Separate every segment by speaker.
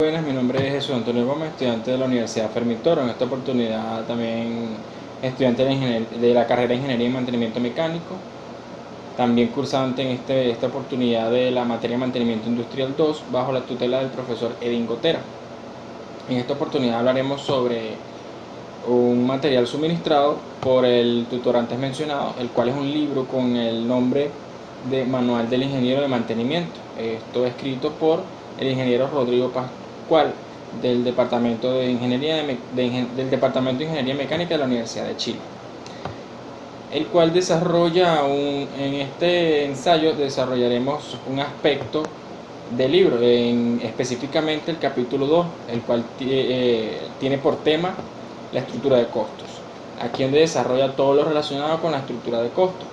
Speaker 1: Buenas, mi nombre es Jesús Antonio Gómez, estudiante de la Universidad Fermi Toro. En esta oportunidad también estudiante de la carrera de Ingeniería y Mantenimiento Mecánico. También cursante en esta oportunidad de la materia Mantenimiento Industrial 2 bajo la tutela del profesor Edín Gotera. En esta oportunidad hablaremos sobre un material suministrado por el tutor antes mencionado, el cual es un libro con el nombre de Manual del Ingeniero de Mantenimiento. Esto es escrito por el ingeniero Rodrigo Pascual del Departamento de Ingeniería Mecánica de la Universidad de Chile, el cual en este ensayo desarrollaremos un aspecto del libro, específicamente el capítulo 2, el cual tiene por tema la estructura de costos. Aquí donde desarrolla todo lo relacionado con la estructura de costos.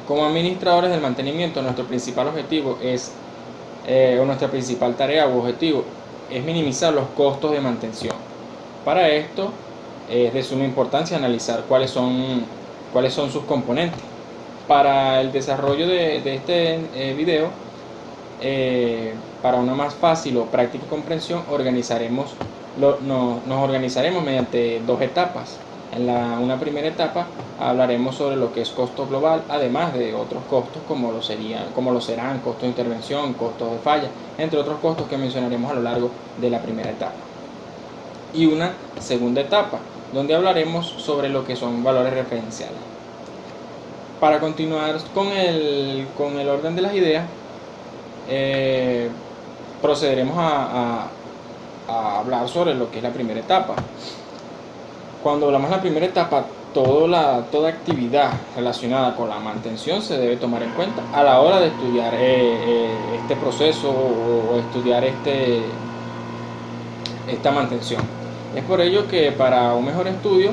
Speaker 1: Como administradores del mantenimiento, nuestro principal objetivo nuestra principal tarea u objetivo es minimizar los costos de mantención. Para esto es de suma importancia analizar cuáles son sus componentes. Para el desarrollo de este video, para una más fácil o práctica comprensión, nos organizaremos mediante dos etapas. En una primera etapa hablaremos sobre lo que es costo global, además de otros costos como lo serán costos de intervención, costos de falla, entre otros costos que mencionaremos a lo largo de la primera etapa. Y una segunda etapa, donde hablaremos sobre lo que son valores referenciales. Para continuar con el orden de las ideas, procederemos a hablar sobre lo que es la primera etapa. Cuando hablamos de la primera etapa, toda actividad relacionada con la mantención se debe tomar en cuenta a la hora de estudiar este proceso o estudiar esta mantención. Es por ello que para un mejor estudio,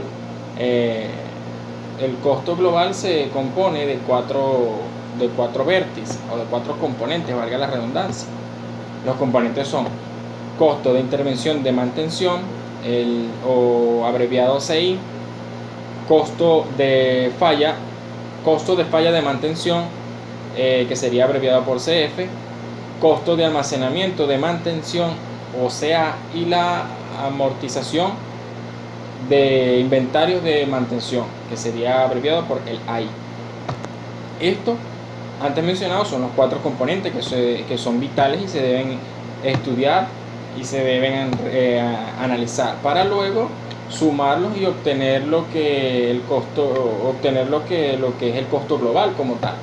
Speaker 1: el costo global se compone de cuatro vértices o de cuatro componentes, valga la redundancia. Los componentes son costo de intervención de mantención, o abreviado CI, costo de falla de mantención, que sería abreviado por CF, costo de almacenamiento de mantención, o CA, y la amortización de inventarios de mantención, que sería abreviado por el AI. Estos antes mencionados son los cuatro componentes que son vitales y se deben estudiar y se deben analizar para luego sumarlos y obtener lo que es el costo global como tal.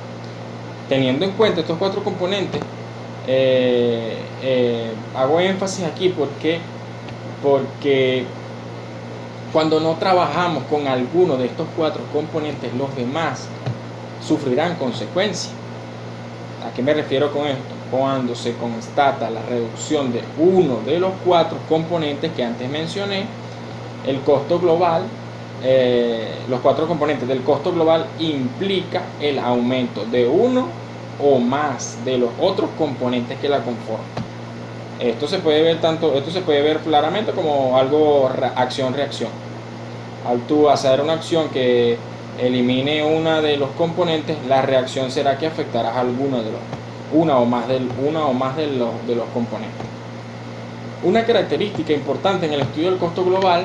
Speaker 1: Teniendo en cuenta estos cuatro componentes, hago énfasis aquí porque cuando no trabajamos con alguno de estos cuatro componentes, los demás sufrirán consecuencias. ¿A qué me refiero con esto? Cuando se constata la reducción de uno de los cuatro componentes que antes mencioné, el costo global, los cuatro componentes del costo global implica el aumento de uno o más de los otros componentes que la conforman. Esto se puede ver claramente como algo acción-reacción. Al tú hacer una acción que elimine una de los componentes, la reacción será que afectarás a una o más de los componentes. Una característica importante en el estudio del costo global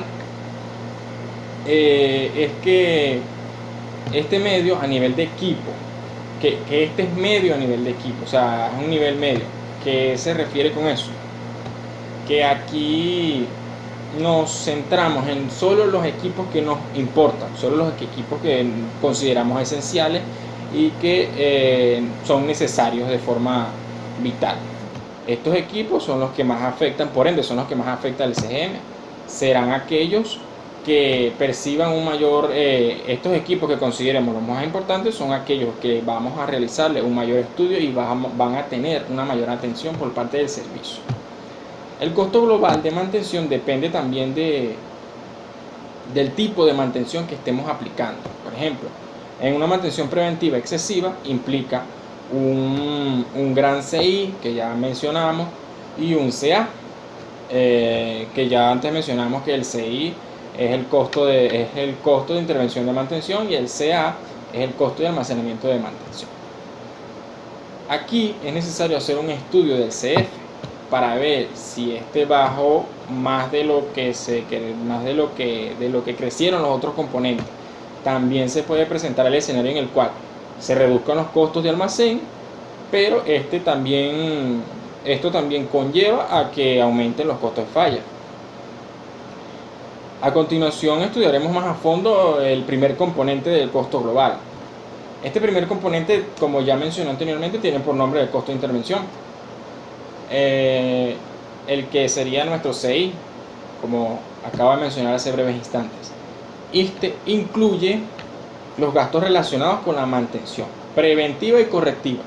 Speaker 1: es que este medio a nivel de equipo, que este es medio a nivel de equipo, o sea, es un nivel medio. ¿Qué se refiere con eso? Que aquí nos centramos en solo los equipos que nos importan, solo los equipos que consideramos esenciales y que son necesarios de forma vital. Estos equipos son los que más afectan, por ende son los que más afectan al CGM. Serán aquellos que perciban un mayor, estos equipos que consideremos los más importantes son aquellos que vamos a realizarle un mayor estudio y van a tener una mayor atención por parte del servicio. El costo global de mantención depende también del tipo de mantención que estemos aplicando. Por ejemplo, en una mantención preventiva excesiva implica un gran CI, que ya mencionamos, y un CA, que ya antes mencionamos que el CI es el costo de intervención de mantención y el CA es el costo de almacenamiento de mantención. Aquí es necesario hacer un estudio del CF. para ver si este bajó más de lo que de lo que crecieron los otros componentes. También se puede presentar el escenario en el cual se reduzcan los costos de almacén, pero esto también conlleva a que aumenten los costos de falla. A continuación estudiaremos más a fondo el primer componente del costo global. Este primer componente, como ya mencioné anteriormente, tiene por nombre el costo de intervención, el que sería nuestro CI, como acabo de mencionar hace breves instantes. Este incluye los gastos relacionados con la mantención preventiva y correctiva.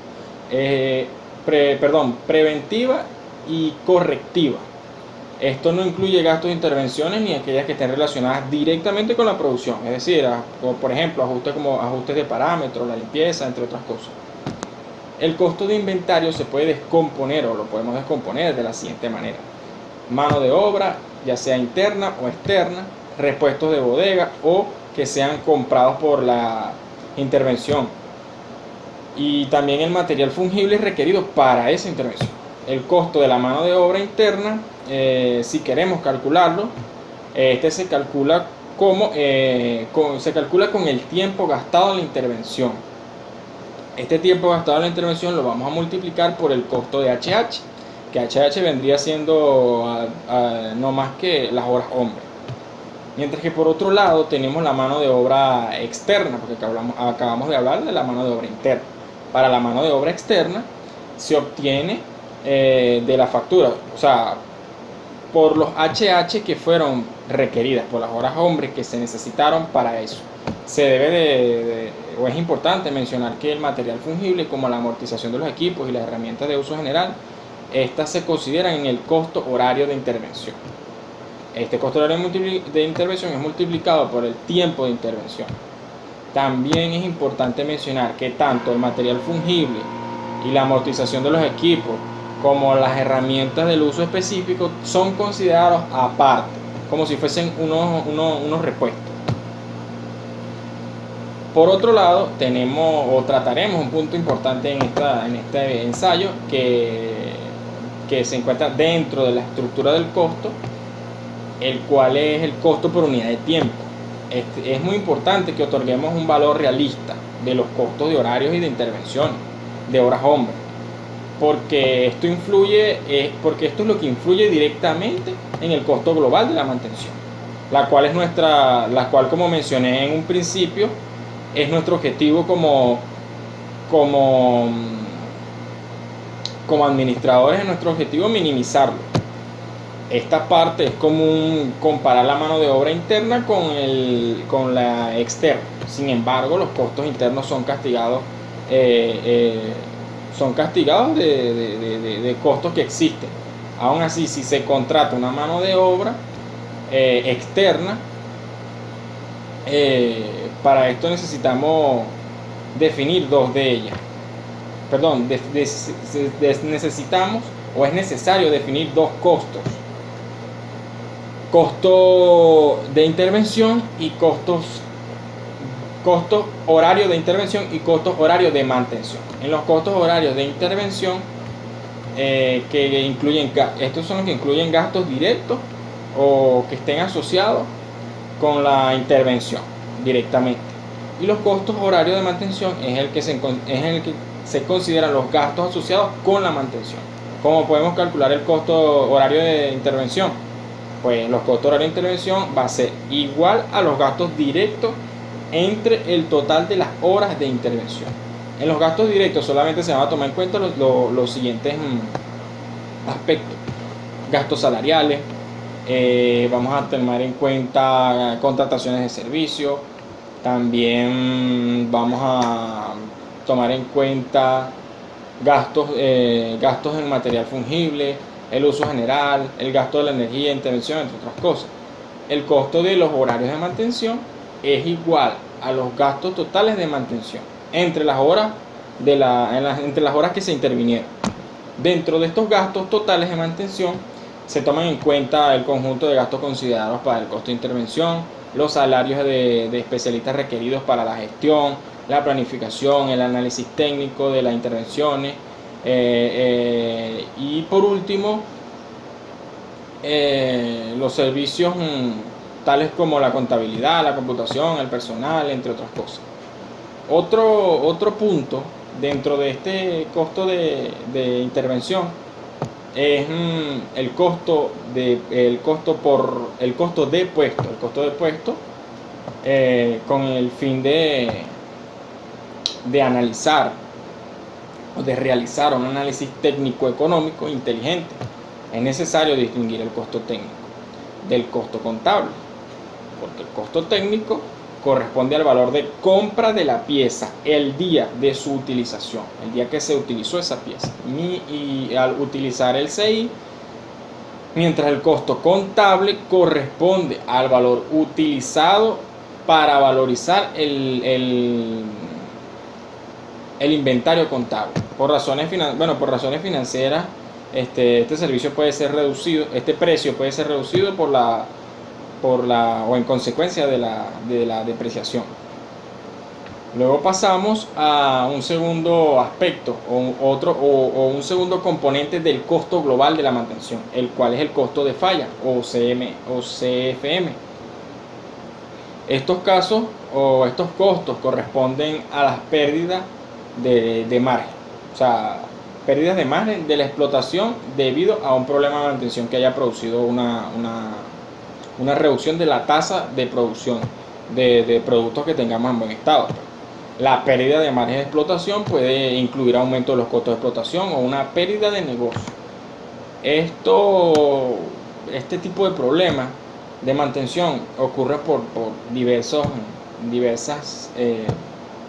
Speaker 1: Preventiva y correctiva. Esto no incluye gastos de intervenciones ni aquellas que estén relacionadas directamente con la producción, es decir, por ejemplo, ajustes de parámetros, la limpieza, entre otras cosas. El costo de inventario se puede descomponer o lo podemos descomponer de la siguiente manera: mano de obra, ya sea interna o externa, repuestos de bodega o que sean comprados por la intervención, y también el material fungible requerido para esa intervención. El costo de la mano de obra interna, si queremos calcularlo, este se calcula con el tiempo gastado en la intervención. Este tiempo gastado en la intervención lo vamos a multiplicar por el costo de HH, que HH vendría siendo no más que las horas hombre. Mientras que por otro lado tenemos la mano de obra externa, porque acabamos de hablar de la mano de obra interna. Para la mano de obra externa se obtiene de la factura, o sea, por los HH que fueron requeridas, por las horas hombre que se necesitaron para eso. Se debe o es importante mencionar que el material fungible, como la amortización de los equipos y las herramientas de uso general, estas se consideran en el costo horario de intervención. Este costo horario de intervención es multiplicado por el tiempo de intervención. También es importante mencionar que tanto el material fungible y la amortización de los equipos como las herramientas del uso específico son considerados aparte, como si fuesen unos repuestos. Por otro lado, trataremos un punto importante en este ensayo que se encuentra dentro de la estructura del costo, el cual es el costo por unidad de tiempo. Es muy importante que otorguemos un valor realista de los costos de horarios y de intervención de horas hombre, porque esto es lo que influye directamente en el costo global de la mantención, la cual, como mencioné en un principio, es nuestro objetivo como administradores. Es nuestro objetivo minimizarlo. Esta parte es común comparar la mano de obra interna con la externa. Sin embargo, los costos internos son castigados de costos que existen. Aún así, si se contrata una mano de obra externa, para esto necesitamos definir dos de ellas. Necesitamos o es necesario definir dos costos: costo de intervención y costos horarios de intervención y costos horarios de mantención. En los costos horarios de intervención, estos son los que incluyen gastos directos o que estén asociados con la intervención directamente. Y los costos horarios de mantención es el que se consideran los gastos asociados con la mantención. ¿Cómo podemos calcular el costo horario de intervención? Pues los costos horarios de intervención va a ser igual a los gastos directos entre el total de las horas de intervención. En los gastos directos solamente se van a tomar en cuenta los siguientes aspectos: gastos salariales, vamos a tomar en cuenta contrataciones de servicio, también vamos a tomar en cuenta gastos en material fungible, el uso general, el gasto de la energía de intervención, entre otras cosas. El costo de los horarios de mantención es igual a los gastos totales de mantención entre las horas que se intervinieron. Dentro de estos gastos totales de mantención se toman en cuenta el conjunto de gastos considerados para el costo de intervención, los salarios de especialistas requeridos para la gestión, la planificación, el análisis técnico de las intervenciones, Y por último, los servicios tales como la contabilidad, la computación, el personal, entre otras cosas. Otro punto dentro de este costo de intervención es el costo de puesto, con el fin de analizar o de realizar un análisis técnico-económico inteligente. Es necesario distinguir el costo técnico del costo contable, porque el costo técnico corresponde al valor de compra de la pieza el día de su utilización, el día que se utilizó esa pieza, y al utilizar el CI, mientras el costo contable corresponde al valor utilizado para valorizar el inventario contable. Por razones financieras, este servicio puede ser reducido, este precio puede ser reducido o en consecuencia de la depreciación. Luego pasamos a un segundo aspecto o un segundo componente del costo global de la mantención, el cual es el costo de falla o CFM. Estos casos o estos costos corresponden a las pérdidas de margen, o sea, pérdidas de margen de la explotación debido a un problema de mantención que haya producido una reducción de la tasa de producción de productos que tengamos en buen estado. La pérdida de margen de explotación puede incluir aumento de los costos de explotación o una pérdida de negocio. Este tipo de problemas de mantención ocurre por diversas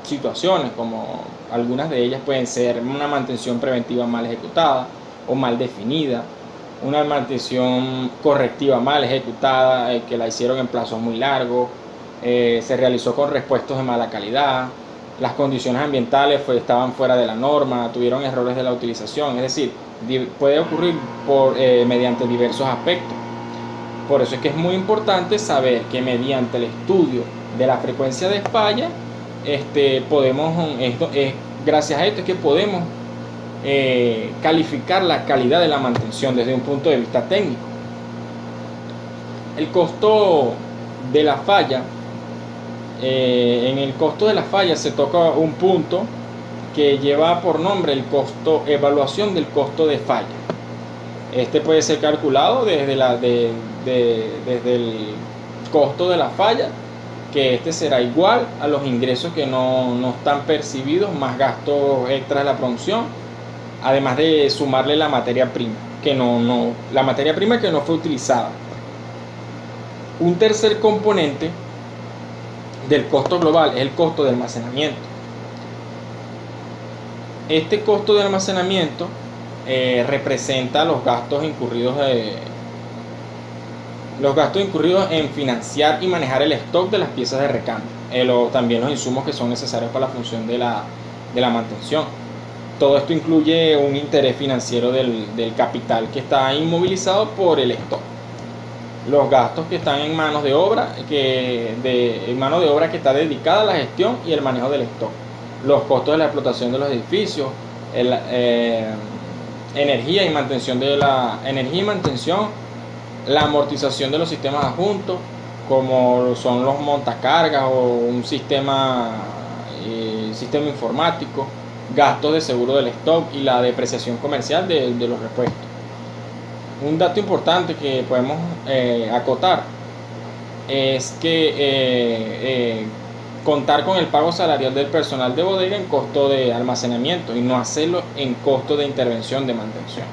Speaker 1: situaciones, como algunas de ellas pueden ser una mantención preventiva mal ejecutada o mal definida, una mantención correctiva mal ejecutada, que la hicieron en plazos muy largos, se realizó con repuestos de mala calidad, las condiciones ambientales estaban fuera de la norma, tuvieron errores de la utilización, es decir, puede ocurrir mediante diversos aspectos. Por eso es que es muy importante saber que mediante el estudio de la frecuencia de falla, gracias a esto es que podemos calificar la calidad de la mantención desde un punto de vista técnico. El costo de la falla, en el costo de la falla se toca un punto que lleva por nombre evaluación del costo de falla. Este puede ser calculado desde el costo de la falla, que será igual a los ingresos que no están percibidos más gastos extras de la producción, además de sumarle la materia prima que no fue utilizada. Un tercer componente del costo global es el costo de almacenamiento. Este costo de almacenamiento representa los gastos incurridos en financiar y manejar el stock de las piezas de recambio, también los insumos que son necesarios para la función de la mantención. Todo esto incluye un interés financiero del capital que está inmovilizado por el stock, los gastos que están en mano de obra que está dedicada a la gestión y el manejo del stock, los costos de la explotación de los edificios, energía y mantención, la amortización de los sistemas adjuntos, como son los montacargas o un sistema informático, gastos de seguro del stock y la depreciación comercial de los repuestos. Un dato importante que podemos acotar es que contar con el pago salarial del personal de bodega en costo de almacenamiento y no hacerlo en costo de intervención de mantención.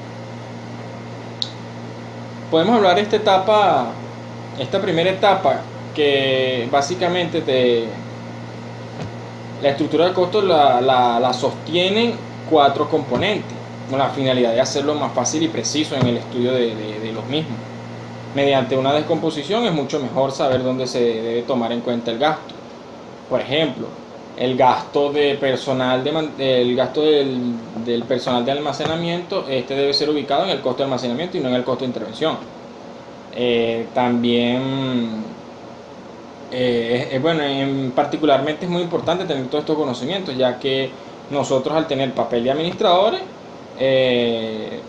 Speaker 1: Podemos hablar de esta primera etapa, que básicamente la estructura de costos la sostienen 4 componentes, con la finalidad de hacerlo más fácil y preciso en el estudio de los mismos. Mediante una descomposición es mucho mejor saber dónde se debe tomar en cuenta el gasto. Por ejemplo, el gasto de personal del personal de almacenamiento, debe ser ubicado en el costo de almacenamiento y no en el costo de intervención. Particularmente es muy importante tener todos estos conocimientos, ya que nosotros, al tener papel de administradores,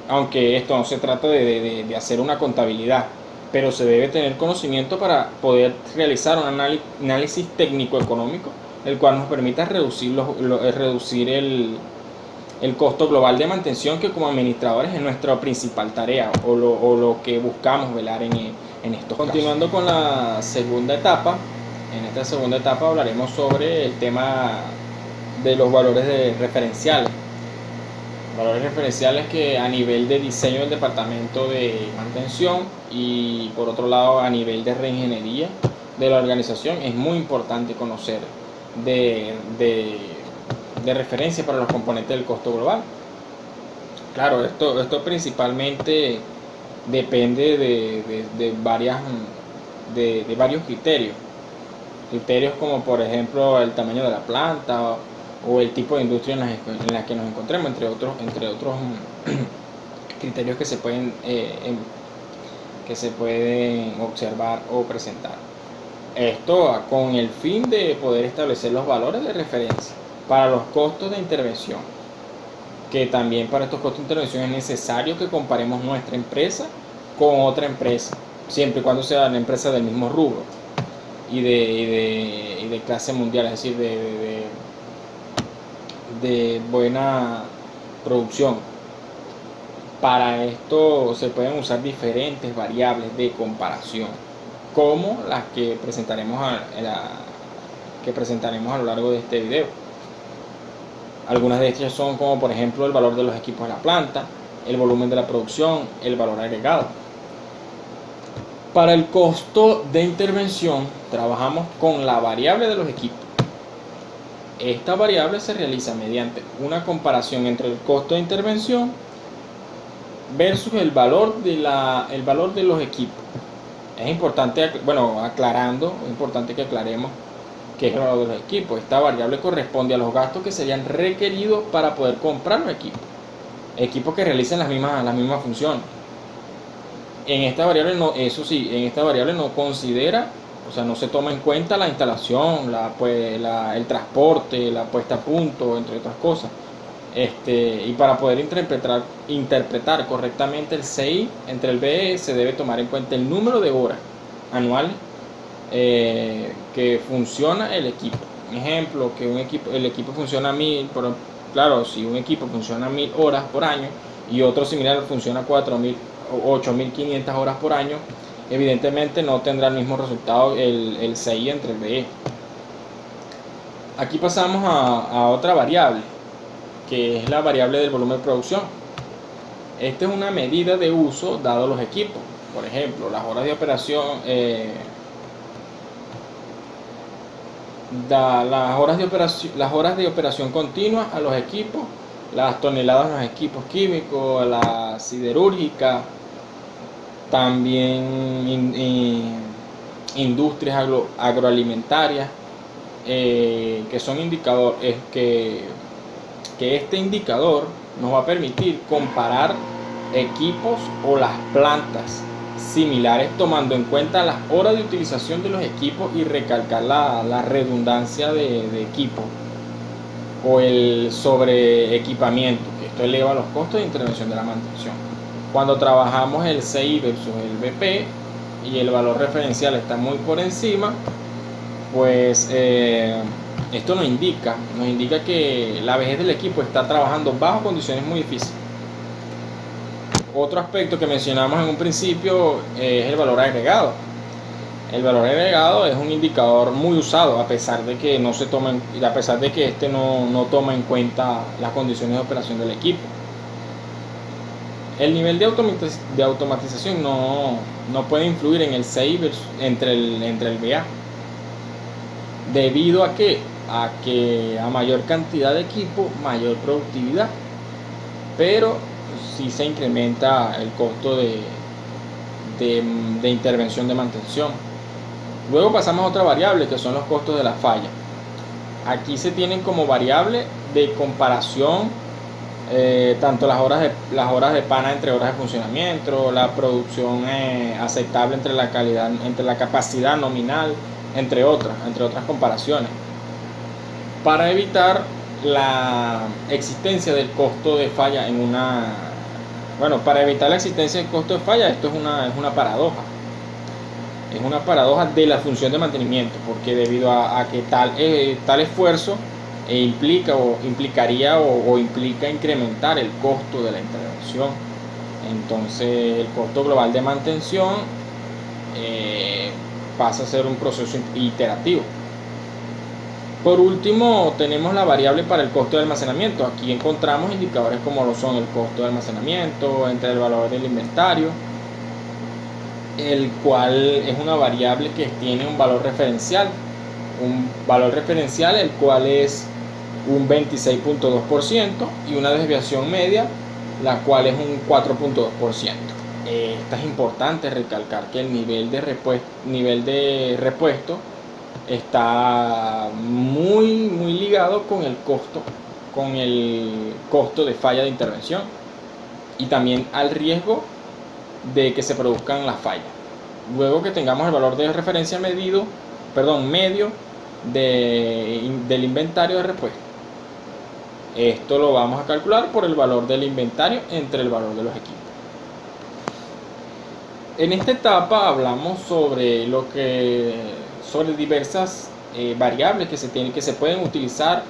Speaker 1: aunque esto no se trata de hacer una contabilidad, pero se debe tener conocimiento para poder realizar un análisis técnico-económico, el cual nos permita reducir el costo global de mantención, que como administradores es nuestra principal tarea o lo que buscamos velar en estos Continuando casos. Con la segunda etapa, en esta segunda etapa hablaremos sobre el tema de los referenciales. Valores referenciales que a nivel de diseño del departamento de mantención y por otro lado a nivel de reingeniería de la organización es muy importante conocer de referencia para los componentes del costo global. Claro, esto principalmente depende de varios criterios. Criterios como por ejemplo el tamaño de la planta o el tipo de industria en la que nos encontremos, entre otros criterios que se pueden observar o presentar. Esto con el fin de poder establecer los valores de referencia para los costos de intervención, que también para estos costos de intervención es necesario que comparemos nuestra empresa con otra empresa, siempre y cuando sea una empresa del mismo rubro y de clase mundial, es decir, de buena producción. Para esto se pueden usar diferentes variables de comparación, como las que presentaremos a lo largo de este video. Algunas de estas son como por ejemplo el valor de los equipos de la planta, el volumen de la producción, el valor agregado. Para el costo de intervención trabajamos con la variable de los equipos. Esta variable se realiza mediante una comparación entre el costo de intervención versus el valor de los equipos. Es importante, es importante que aclaremos qué es el valor de los equipos. Esta variable corresponde a los gastos que serían requeridos para poder comprar los equipos que realicen las mismas funciones. En esta variable no considera, o sea, no se toma en cuenta la instalación, el transporte, la puesta a punto, entre otras cosas. Y para poder interpretar correctamente el CI entre el BE se debe tomar en cuenta el número de horas anuales que funciona el equipo. Un ejemplo, que el equipo funciona 1000, claro, si un equipo funciona 1000 horas por año y otro similar funciona 4000 o 8500 horas por año, evidentemente no tendrá el mismo resultado el CI entre el BE. Aquí pasamos a otra variable, que es la variable del volumen de producción. Esta es una medida de uso dado los equipos. Por ejemplo, las horas de operación, las horas de operación continua a los equipos, las toneladas en los equipos químicos, la siderúrgica, también industrias agroalimentarias, que son indicadores que este indicador nos va a permitir comparar equipos o las plantas similares tomando en cuenta las horas de utilización de los equipos y recalcar la redundancia de equipo o el sobreequipamiento, que esto eleva los costos de intervención de la mantención. Cuando trabajamos el CI versus el BP y el valor referencial está muy por encima, pues esto nos indica que la vejez del equipo está trabajando bajo condiciones muy difíciles. Otro aspecto que mencionamos en un principio es el valor agregado. El valor agregado es un indicador muy usado, a pesar de que no toma en cuenta las condiciones de operación del equipo. El nivel de automatización no puede influir en el CI entre el BA, debido a que a mayor cantidad de equipo, mayor productividad, pero sí se incrementa el costo de intervención de mantención. Luego pasamos a otra variable, que son los costos de la falla. Aquí se tienen como variable de comparación tanto las horas de pana entre horas de funcionamiento, la producción aceptable entre la capacidad nominal, entre otras comparaciones, para evitar la existencia del costo de falla en una... Bueno, para evitar la existencia del costo de falla, esto es una paradoja. Es una paradoja de la función de mantenimiento, porque debido a que tal esfuerzo implica incrementar el costo de la intervención. Entonces el costo global de mantención pasa a ser un proceso iterativo. Por último, tenemos la variable para el costo de almacenamiento. Aquí encontramos indicadores como lo son el costo de almacenamiento entre el valor del inventario, el cual es una variable que tiene un valor referencial el cual es un 26.2% y una desviación media la cual es un 4.2%. Esta es importante recalcar que el nivel de repuesto está muy ligado con el costo de falla de intervención y también al riesgo de que se produzcan las fallas. Luego que tengamos el valor de referencia medio del inventario de repuesto, esto lo vamos a calcular por el valor del inventario entre el valor de los equipos. En esta etapa hablamos sobre diversas variables que se pueden utilizar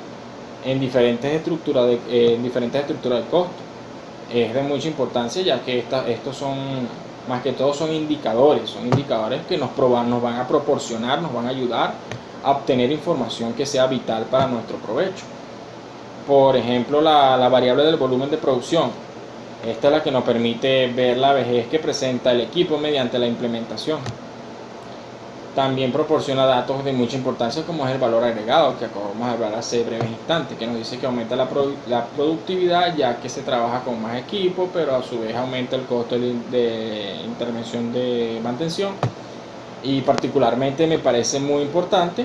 Speaker 1: en diferentes estructuras de costo. Es de mucha importancia, ya que estos son, más que todo, son indicadores que nos van a proporcionar, nos van a ayudar a obtener información que sea vital para nuestro provecho. Por ejemplo, la variable del volumen de producción. Esta es la que nos permite ver la vejez que presenta el equipo mediante la implementación. También proporciona datos de mucha importancia como es el valor agregado, que acabamos de hablar hace breves instantes, que nos dice que aumenta la productividad ya que se trabaja con más equipo, pero a su vez aumenta el costo de intervención de mantención. Y particularmente me parece muy importante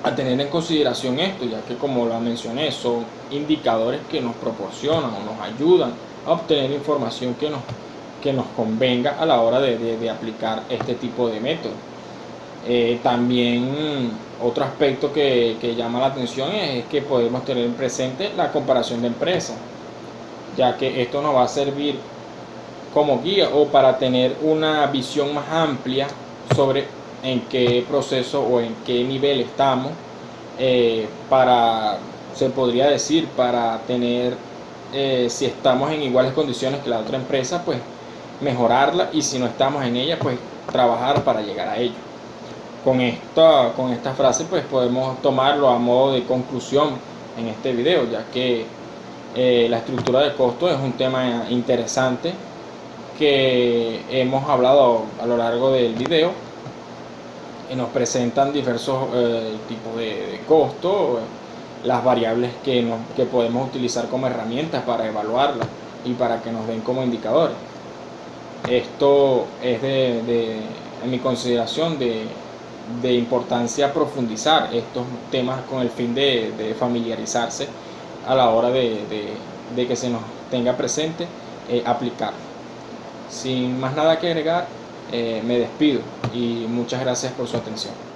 Speaker 1: a tener en consideración esto, ya que, como lo mencioné, son indicadores que nos proporcionan o nos ayudan a obtener información que nos convenga a la hora de aplicar este tipo de método. También otro aspecto que llama la atención es que podemos tener presente la comparación de empresas, ya que esto nos va a servir como guía o para tener una visión más amplia sobre en qué proceso o en qué nivel estamos, se podría decir, para tener, si estamos en iguales condiciones que la otra empresa, pues mejorarla, y si no estamos en ella, pues trabajar para llegar a ello. Con esta frase pues podemos tomarlo a modo de conclusión en este video, ya que la estructura de costos es un tema interesante que hemos hablado a lo largo del video. Nos presentan diversos tipos de costos, las variables que podemos utilizar como herramientas para evaluarlas y para que nos den como indicadores. Esto es en mi consideración de importancia profundizar estos temas con el fin de familiarizarse a la hora de que se nos tenga presente aplicarlo. Sin más nada que agregar, me despido y muchas gracias por su atención.